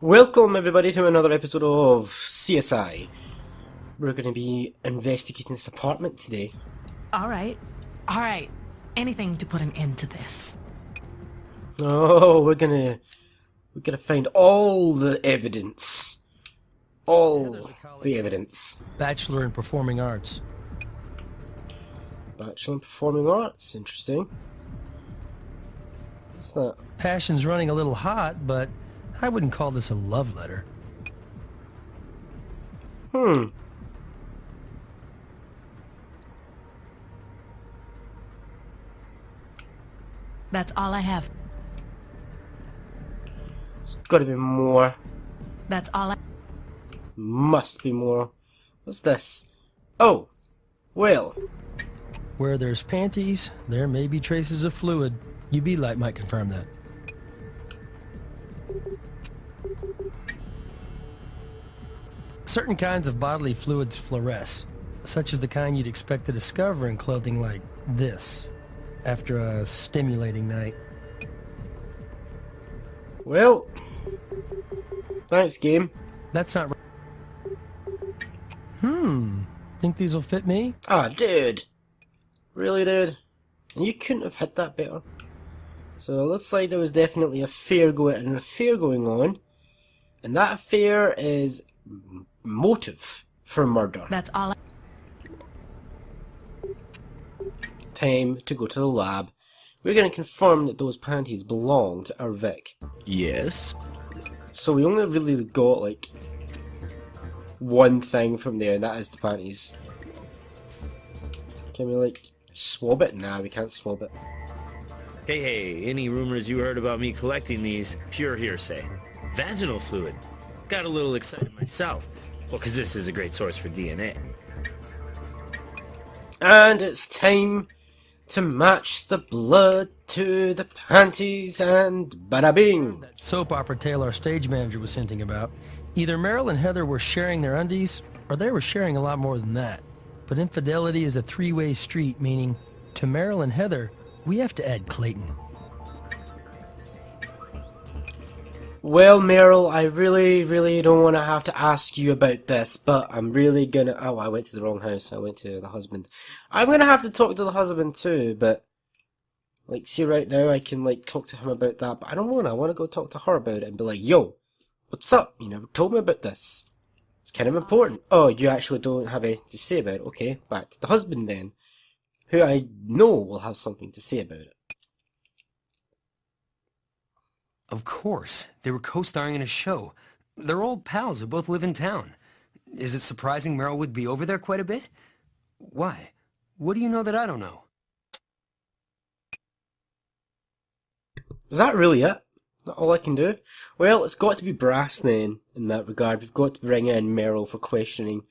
Welcome everybody to another episode of CSI. We're going to be investigating this apartment today. Alright. Alright. Anything to put an end to this. Oh, we're gonna find all the evidence. All the evidence. Bachelor in Performing Arts. Bachelor in Performing Arts, interesting. What's that? Passion's running a little hot, but I wouldn't call this a love letter. That's all I have. There's gotta be more. That's all I... Must be more. What's this? Oh, well. Where there's panties, there may be traces of fluid. UV light might confirm that. Certain kinds of bodily fluids fluoresce, such as the kind you'd expect to discover in clothing like this, after a stimulating night. Well, thanks game. That's not... Think these will fit me? Ah, dude. Really, dude? And you couldn't have hit that better. So it looks like there was definitely an affair going on. And that affair is motive for murder. That's all I... Time to go to the lab. We're going to confirm that those panties belong to our Vic. Yes. So we only really got like one thing from there, and that is the panties. Can we like swab it? Nah, we can't swab it. Hey, any rumors you heard about me collecting these? Pure hearsay. Vaginal fluid. Got a little excited myself. Well, because this is a great source for DNA. And it's time to match the blood to the panties, and bada bing! That soap opera tale our stage manager was hinting about. Either Meryl and Heather were sharing their undies, or they were sharing a lot more than that. But infidelity is a three-way street, meaning, to Meryl and Heather, we have to add Clayton. Well, Meryl, I really don't want to have to ask you about this, but I'm really gonna... Oh, I went to the wrong house. I went to the husband. I'm gonna have to talk to the husband too, but... Like, see, right now I can, like, talk to him about that, but I don't want to. I want to go talk to her about it and be like, yo, what's up? You never told me about this. It's kind of important. Oh, you actually don't have anything to say about it. Okay, back to the husband then, who I know will have something to say about it. Of course. They were co-starring in a show. They're old pals who both live in town. Is it surprising Meryl would be over there quite a bit? Why? What do you know that I don't know? Is that really it? Is that all I can do? Well, it's got to be brass then, in that regard. We've got to bring in Meryl for questioning.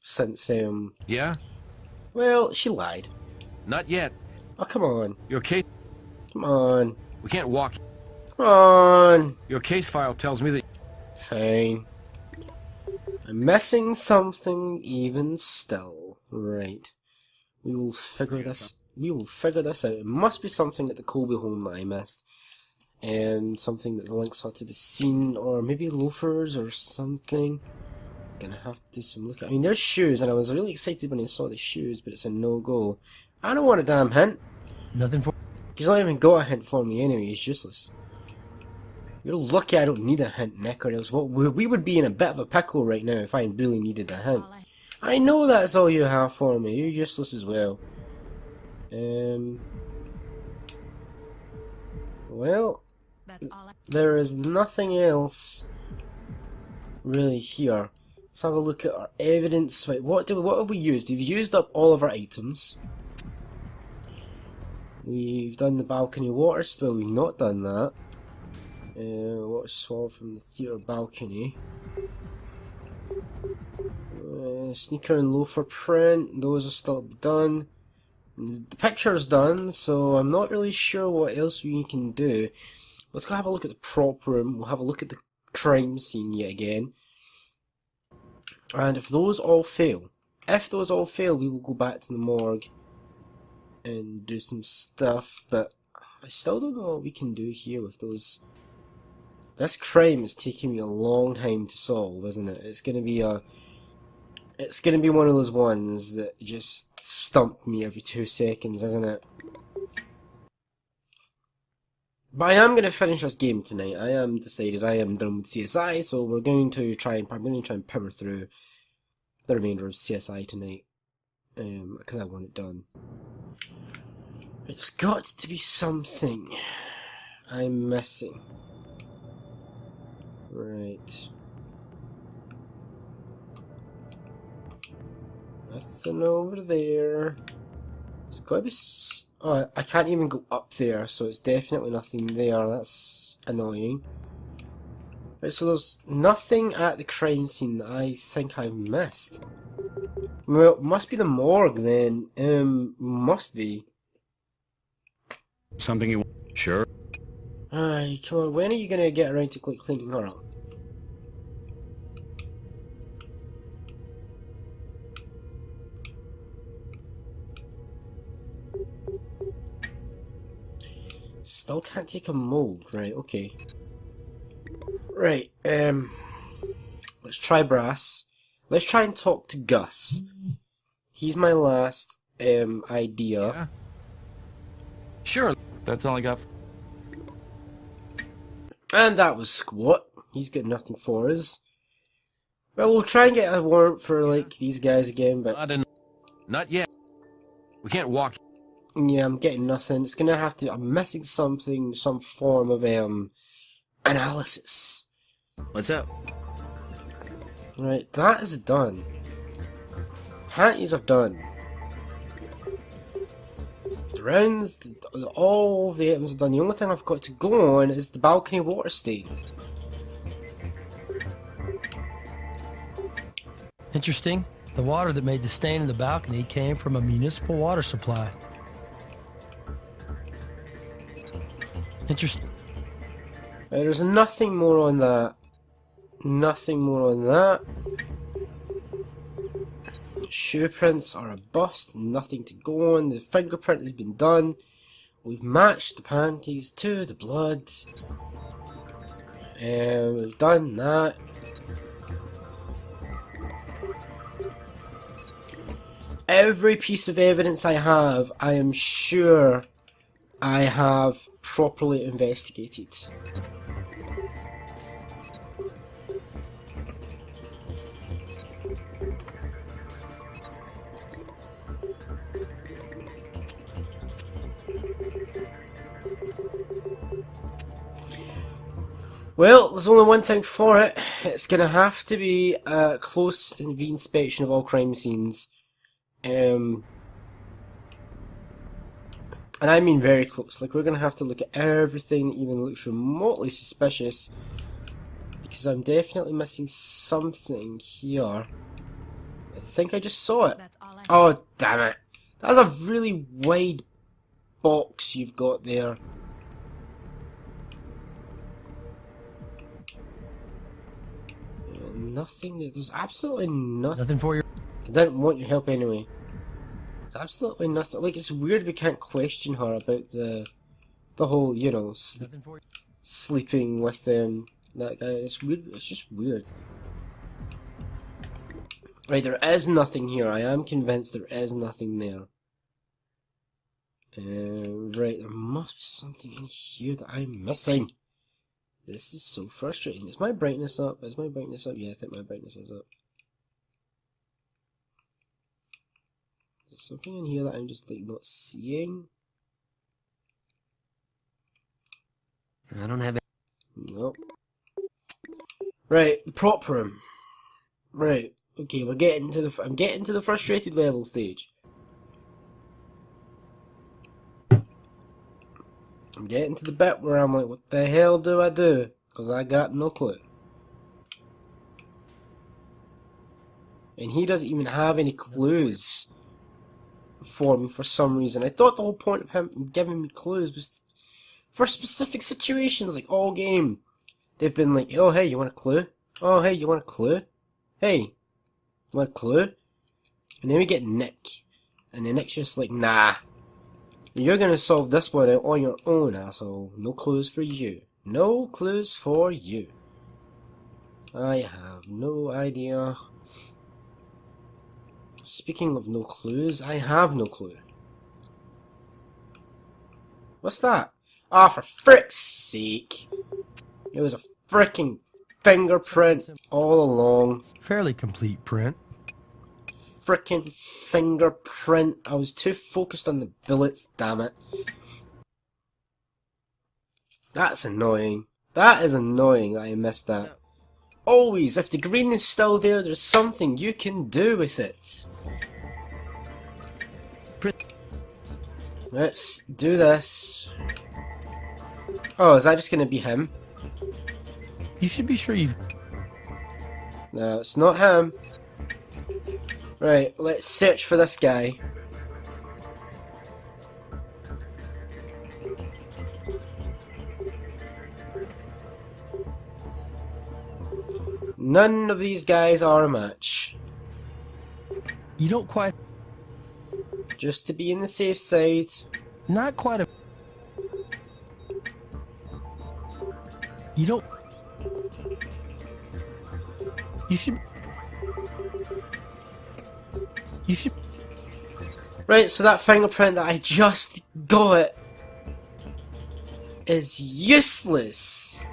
Since, Yeah? well, she lied. Not yet. Oh, come on. Your case... Come on. We can't walk. Come on. Your case file tells me that... Fine. I'm missing something even still. Right. We will figure this out. It must be something at the Colby home that I missed. And something that links her to the scene, or maybe loafers or something. Gonna have to do some look. I mean, there's shoes, and I was really excited when I saw the shoes, but it's a no-go. I don't want a damn hint. Nothing for... He's not even got a hint for me anyway. He's useless. You're lucky I don't need a hint, Nick, or else we would be in a bit of a pickle right now if I really needed a hint. I know that's all you have for me. You're useless as well. Well, there is nothing else really here. Let's have a look at our evidence. Wait, what have we used? We've used up all of our items. We've done the balcony water spill. We've not done that. Water swab from the theatre balcony. Sneaker and loafer print. Those are still done. The picture's done, so I'm not really sure what else we can do. Let's go have a look at the prop room. We'll have a look at the crime scene yet again. And if those all fail, we will go back to the morgue and do some stuff, but I still don't know what we can do here with those This crime is taking me a long time to solve, isn't it? It's gonna be one of those ones that just stump me every 2 seconds, isn't it? But I am going to finish this game tonight. I am decided I am done with CSI, so I'm going to try and power through the remainder of CSI tonight, because I want it done. It's got to be something I'm missing. Right. Nothing over there. It's got to be. Oh, I can't even go up there, so it's definitely nothing there. That's annoying. Right, so there's nothing at the crime scene that I think I've missed. Well, it must be the morgue then. Must be. Something you... Sure. Aye, come on, when are you gonna get around to cleaning her up? Still can't take a mold, right, okay. Right, let's try Brass. Let's try and talk to Gus. He's my last, idea. Yeah. Sure. That's all I got. And that was Squat. He's got nothing for us. Well, we'll try and get a warrant for, like, these guys again, but... Not yet. We can't walk. yeah, I'm getting nothing. It's gonna have to... I'm missing something, some form of, analysis. What's up? Right, that is done. Panties are done. The rounds, all of the items are done. The only thing I've got to go on is the balcony water stain. Interesting. The water that made the stain in the balcony came from a municipal water supply. Interesting. There's nothing more on that. Nothing more on that. Shoe prints are a bust, nothing to go on. The fingerprint has been done. We've matched the panties to the blood. We've done that. Every piece of evidence I have, I am sure I have properly investigated. Well, there's only one thing for it. It's going to have to be a close inspection of all crime scenes. And I mean very close. Like, we're going to have to look at everything that even looks remotely suspicious. Because I'm definitely missing something here. I think I just saw it. Oh, damn it. That's a really wide box you've got there. Nothing. There's absolutely nothing. Nothing for you. I didn't want your help anyway. There's absolutely nothing. Like, it's weird we can't question her about the whole, you know, Nothing for you. sleeping with that guy. It's weird. It's just weird. Right, there is nothing here. I am convinced there is nothing there. Right, there must be something in here that I'm missing. This is so frustrating. Is my brightness up? Is my brightness up? Yeah, I think my brightness is up. Is there something in here that I'm just, like, not seeing? I don't have it. Nope. Right, the prop room. Right, okay, we're getting to the... I'm getting to the frustrated level stage. I'm getting to the bit where I'm like, what the hell do I do? Because I got no clue. And he doesn't even have any clues for me for some reason. I thought the whole point of him giving me clues was for specific situations, like all game. They've been like, oh hey, you want a clue? Oh hey, you want a clue? Hey, you want a clue? And then we get Nick. And then Nick's just like, nah. You're gonna solve this one out on your own, asshole. No clues for you. No clues for you. I have no idea. Speaking of no clues, I have no clue. What's that? Ah, for frick's sake. It was a fricking fingerprint all along. Fairly complete print. Fricking fingerprint. I was too focused on the bullets, damn it. That's annoying. That is annoying that I missed that. Always, if the green is still there, there's something you can do with it. Let's do this. Oh, is that just gonna be him? You should be sure you've... No, it's not him. Right, let's search for this guy. None of these guys are a match. You don't quite... Just to be in the safe side. Not quite a... You don't... You should... You should... Right, so that fingerprint that I just got is useless.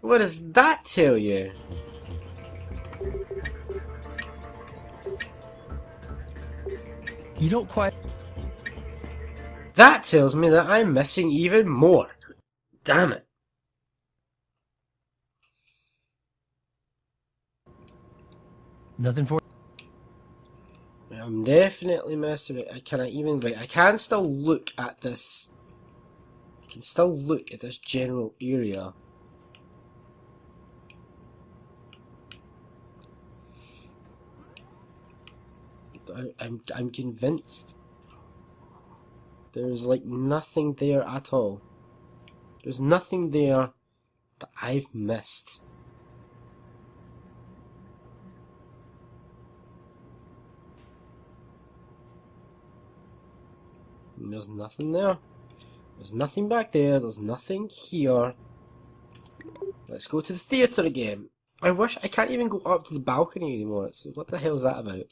What does that tell you? You don't quite... That tells me that I'm missing even more. Damn it. Nothing for... I'm definitely missing it. I cannot even... Right, I can still look at this. I can still look at this general area. I'm convinced there's like nothing there at all. There's nothing there that I've missed. And there's nothing there. There's nothing back there. There's nothing here. Let's go to the theatre again. I wish I can't even go up to the balcony anymore. So what the hell is that about?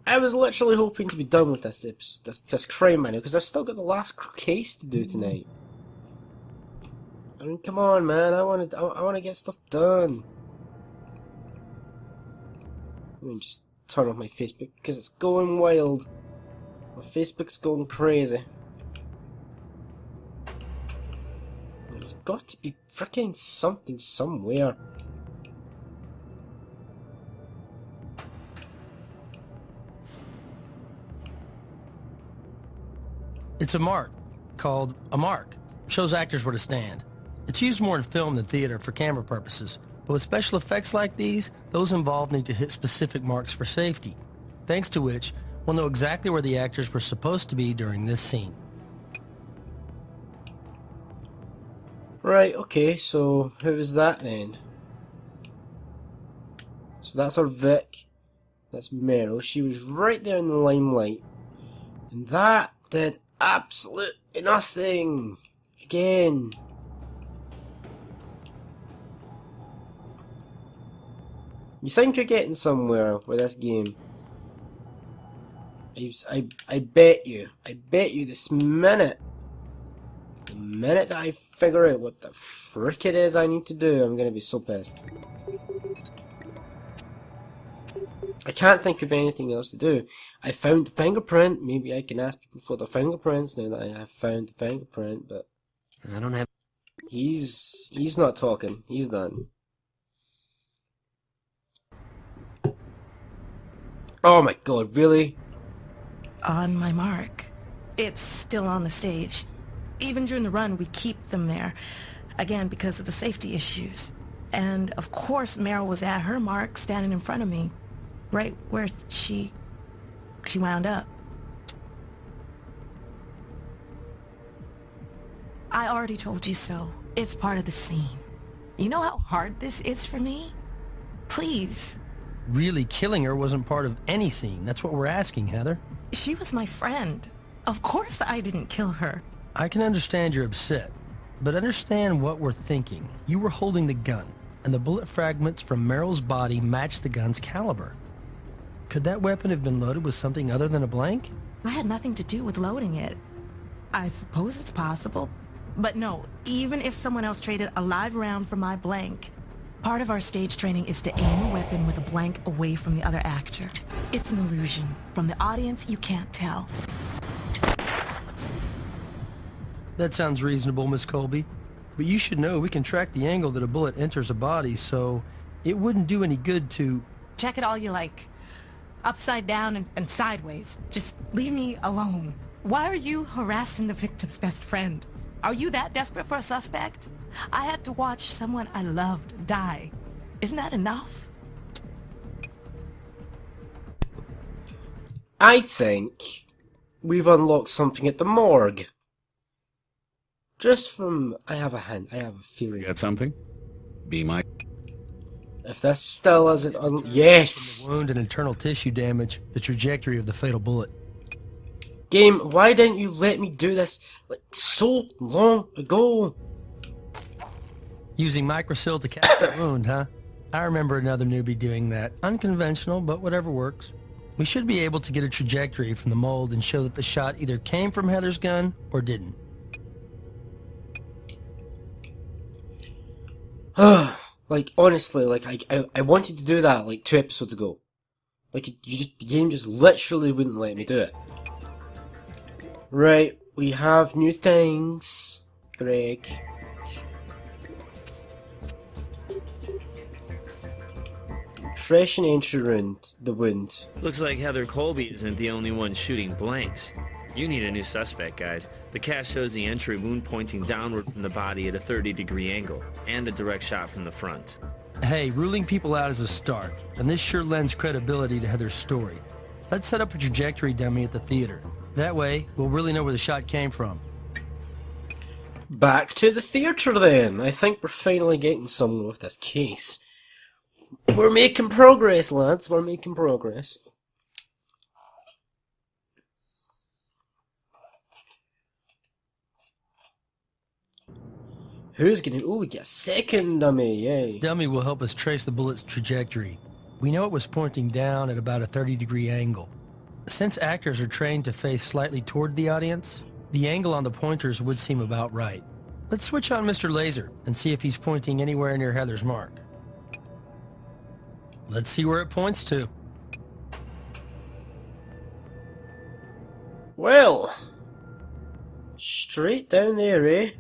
I was literally hoping to be done with this crime manual because I've still got the last case to do tonight. I mean, come on, man! I want to get stuff done. Let me just turn off my Facebook because it's going wild. My Facebook's going crazy. There's got to be freaking something somewhere. It's a mark, called a mark. Shows actors where to stand. It's used more in film than theater for camera purposes, but with special effects like these, those involved need to hit specific marks for safety, thanks to which we'll know exactly where the actors were supposed to be during this scene. Right, okay, so who was that then? So that's our Vic. That's Meryl. She was right there in the limelight. And that did absolutely nothing. Again. You think you're getting somewhere with this game. I bet you this minute, the minute that I figure out what the frick it is I need to do, I'm gonna be so pissed. I can't think of anything else to do. I found the fingerprint. Maybe I can ask people for the fingerprints now that I have found the fingerprint, but I don't have... he's not talking. He's done. Oh my god, really? On my mark. It's still on the stage. Even during the run, we keep them there. Again, because of the safety issues. And of course, Meryl was at her mark, standing in front of me. Right where she wound up. I already told you so. It's part of the scene. You know how hard this is for me? Please, really killing her wasn't part of any scene. That's what we're asking, Heather. She was my friend. Of course I didn't kill her. I can understand you're upset, but understand what we're thinking. You were holding the gun, and the bullet fragments from Meryl's body matched the gun's caliber. Could that weapon have been loaded with something other than a blank? I had nothing to do with loading it. I suppose it's possible. But no, even if someone else traded a live round for my blank, part of our stage training is to aim a weapon with a blank away from the other actor. It's an illusion. From the audience, you can't tell. That sounds reasonable, Miss Colby. But you should know we can track the angle that a bullet enters a body, so it wouldn't do any good to... Check it all you like. Upside down and sideways. Just leave me alone. Why are you harassing the victim's best friend? Are you that desperate for a suspect? I had to watch someone I loved die. Isn't that enough? I think we've unlocked something at the morgue. Just from... I have a hint. I have a feeling. Got something? Be my... If this still isn't... Yes! Wound and internal tissue damage, the trajectory of the fatal bullet. Game, why didn't you let me do this like so long ago? Using microsil to catch the wound, huh? I remember another newbie doing that. Unconventional, but whatever works. We should be able to get a trajectory from the mold and show that the shot either came from Heather's gun or didn't. Like, honestly, like, I wanted to do that like 2 episodes ago. Like, the game just literally wouldn't let me do it. Right, we have new things, Greg. Fresh and entry wound, the wound. Looks like Heather Colby isn't the only one shooting blanks. You need a new suspect, guys. The cast shows the entry wound pointing downward from the body at a 30-degree angle, and a direct shot from the front. Hey, ruling people out is a start, and this sure lends credibility to Heather's story. Let's set up a trajectory dummy at the theater. That way, we'll really know where the shot came from. Back to the theatre then. I think we're finally getting somewhere with this case. We're making progress, lads. We're making progress. Who's gonna... Oh, we get a second dummy, yay. This dummy will help us trace the bullet's trajectory. We know it was pointing down at about a 30-degree angle. Since actors are trained to face slightly toward the audience, the angle on the pointers would seem about right. Let's switch on Mr. Laser and see if he's pointing anywhere near Heather's mark. Let's see where it points to. Well, straight down there, eh?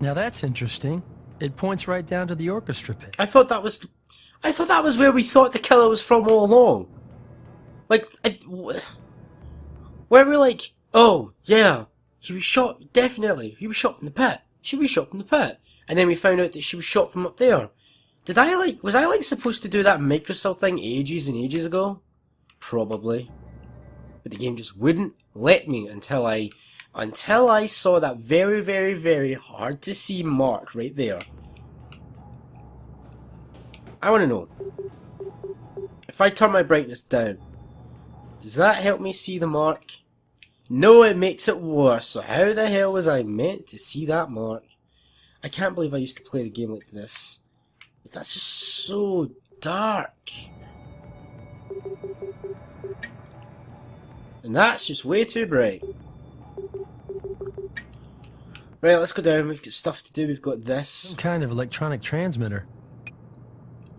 Now that's interesting. It points right down to the orchestra pit. I thought that was where we thought the killer was from all along. Like, where we're like, oh yeah, he was shot. Definitely, he was shot from the pit. She was shot from the pit, and then we found out that she was shot from up there. Was I supposed to do that microcell thing ages and ages ago? Probably, but the game just wouldn't let me until I saw that very, very, very hard to see mark right there. I want to know, if I turn my brightness down, does that help me see the mark? No, it makes it worse. So how the hell was I meant to see that mark? I can't believe I used to play the game like this. That's just so dark. And that's just way too bright. Right, let's go down. We've got stuff to do. We've got this. Some kind of electronic transmitter.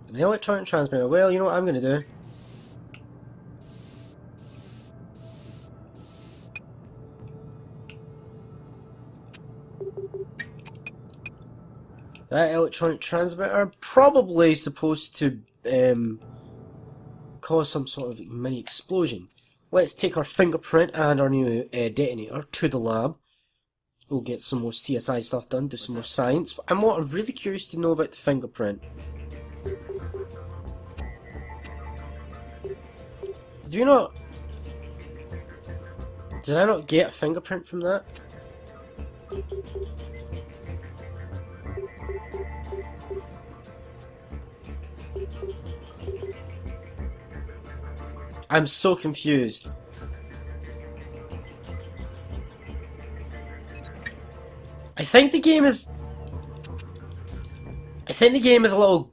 An electronic transmitter. Well, you know what I'm going to do? That electronic transmitter probably supposed to cause some sort of mini explosion. Let's take our fingerprint and our new detonator to the lab. We'll get some more CSI stuff done, do some more science. I'm really curious to know about the fingerprint. Did I not get a fingerprint from that? I'm so confused. I think the game is a little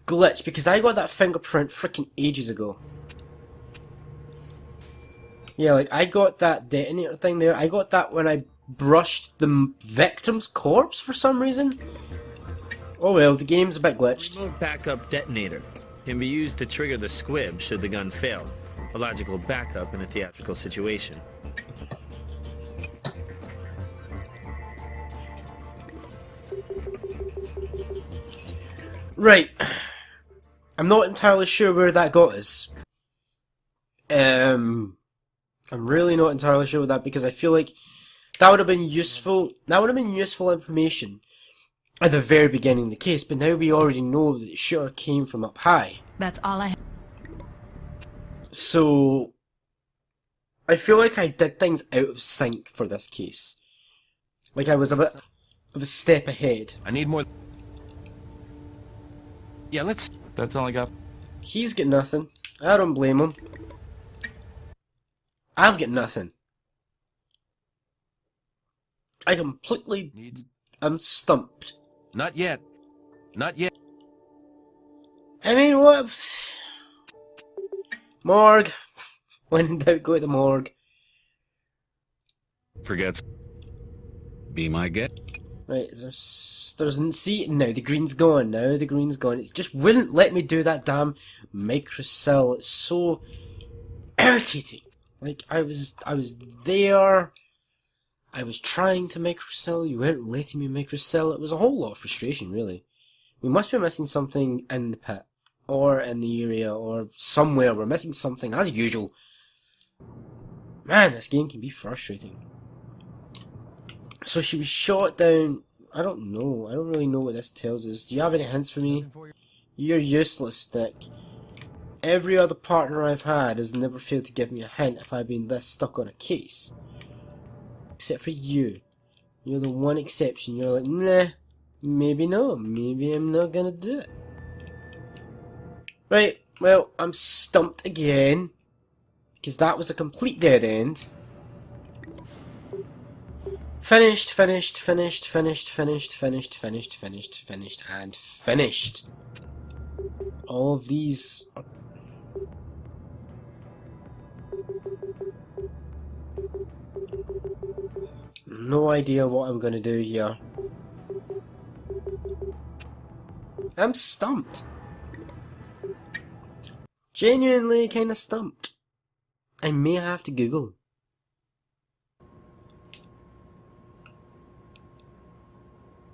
glitched because I got that fingerprint freaking ages ago. Yeah, like I got that detonator thing there. I got that when I brushed the victim's corpse for some reason. Oh well, the game's a bit glitched. Remote backup detonator can be used to trigger the squib should the gun fail. A logical backup in a theatrical situation. Right. I'm not entirely sure where that got us. I'm really not entirely sure with that because I feel like that would have been useful. That would have been useful information at the very beginning of the case, but now we already know that the shooter came from up high. That's all I have. So I feel like I did things out of sync for this case. Like I was a bit of a step ahead. I need more. Yeah, let's. That's all I got. He's got nothing. I don't blame him. I've got nothing. I completely... I'm stumped. Not yet. Not yet. I mean, what... Morgue. When in doubt, go to the morgue. Forgets. Be my guest. Right, see, now the green's gone, the green's gone. It just wouldn't let me do that damn microcell. It's so irritating. Like, I was there, I was trying to microcell, you weren't letting me microcell. It was a whole lot of frustration, really. We must be missing something in the pit, or in the area, or somewhere. We're missing something, as usual. Man, this game can be frustrating. So she was shot down. I don't know. I don't really know what this tells us. Do you have any hints for me? You're useless, Nick. Every other partner I've had has never failed to give me a hint if I've been this stuck on a case. Except for you. You're the one exception. You're like, nah, maybe no. Maybe I'm not gonna do it. Right, well, I'm stumped again. Because that was a complete dead end. Finished, finished, finished, finished, finished, finished, finished, finished, finished, and finished. All of these are... No idea what I'm gonna do here. I'm stumped. Genuinely kinda stumped. I may have to Google.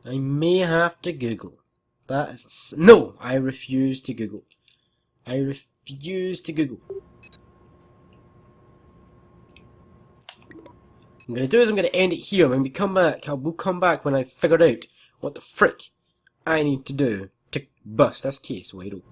I may have to Google. That is... No! I refuse to Google. I refuse to Google. What I'm going to do is I'm going to end it here. When we come back, we'll come back when I figured out what the frick I need to do to bust this case wide open.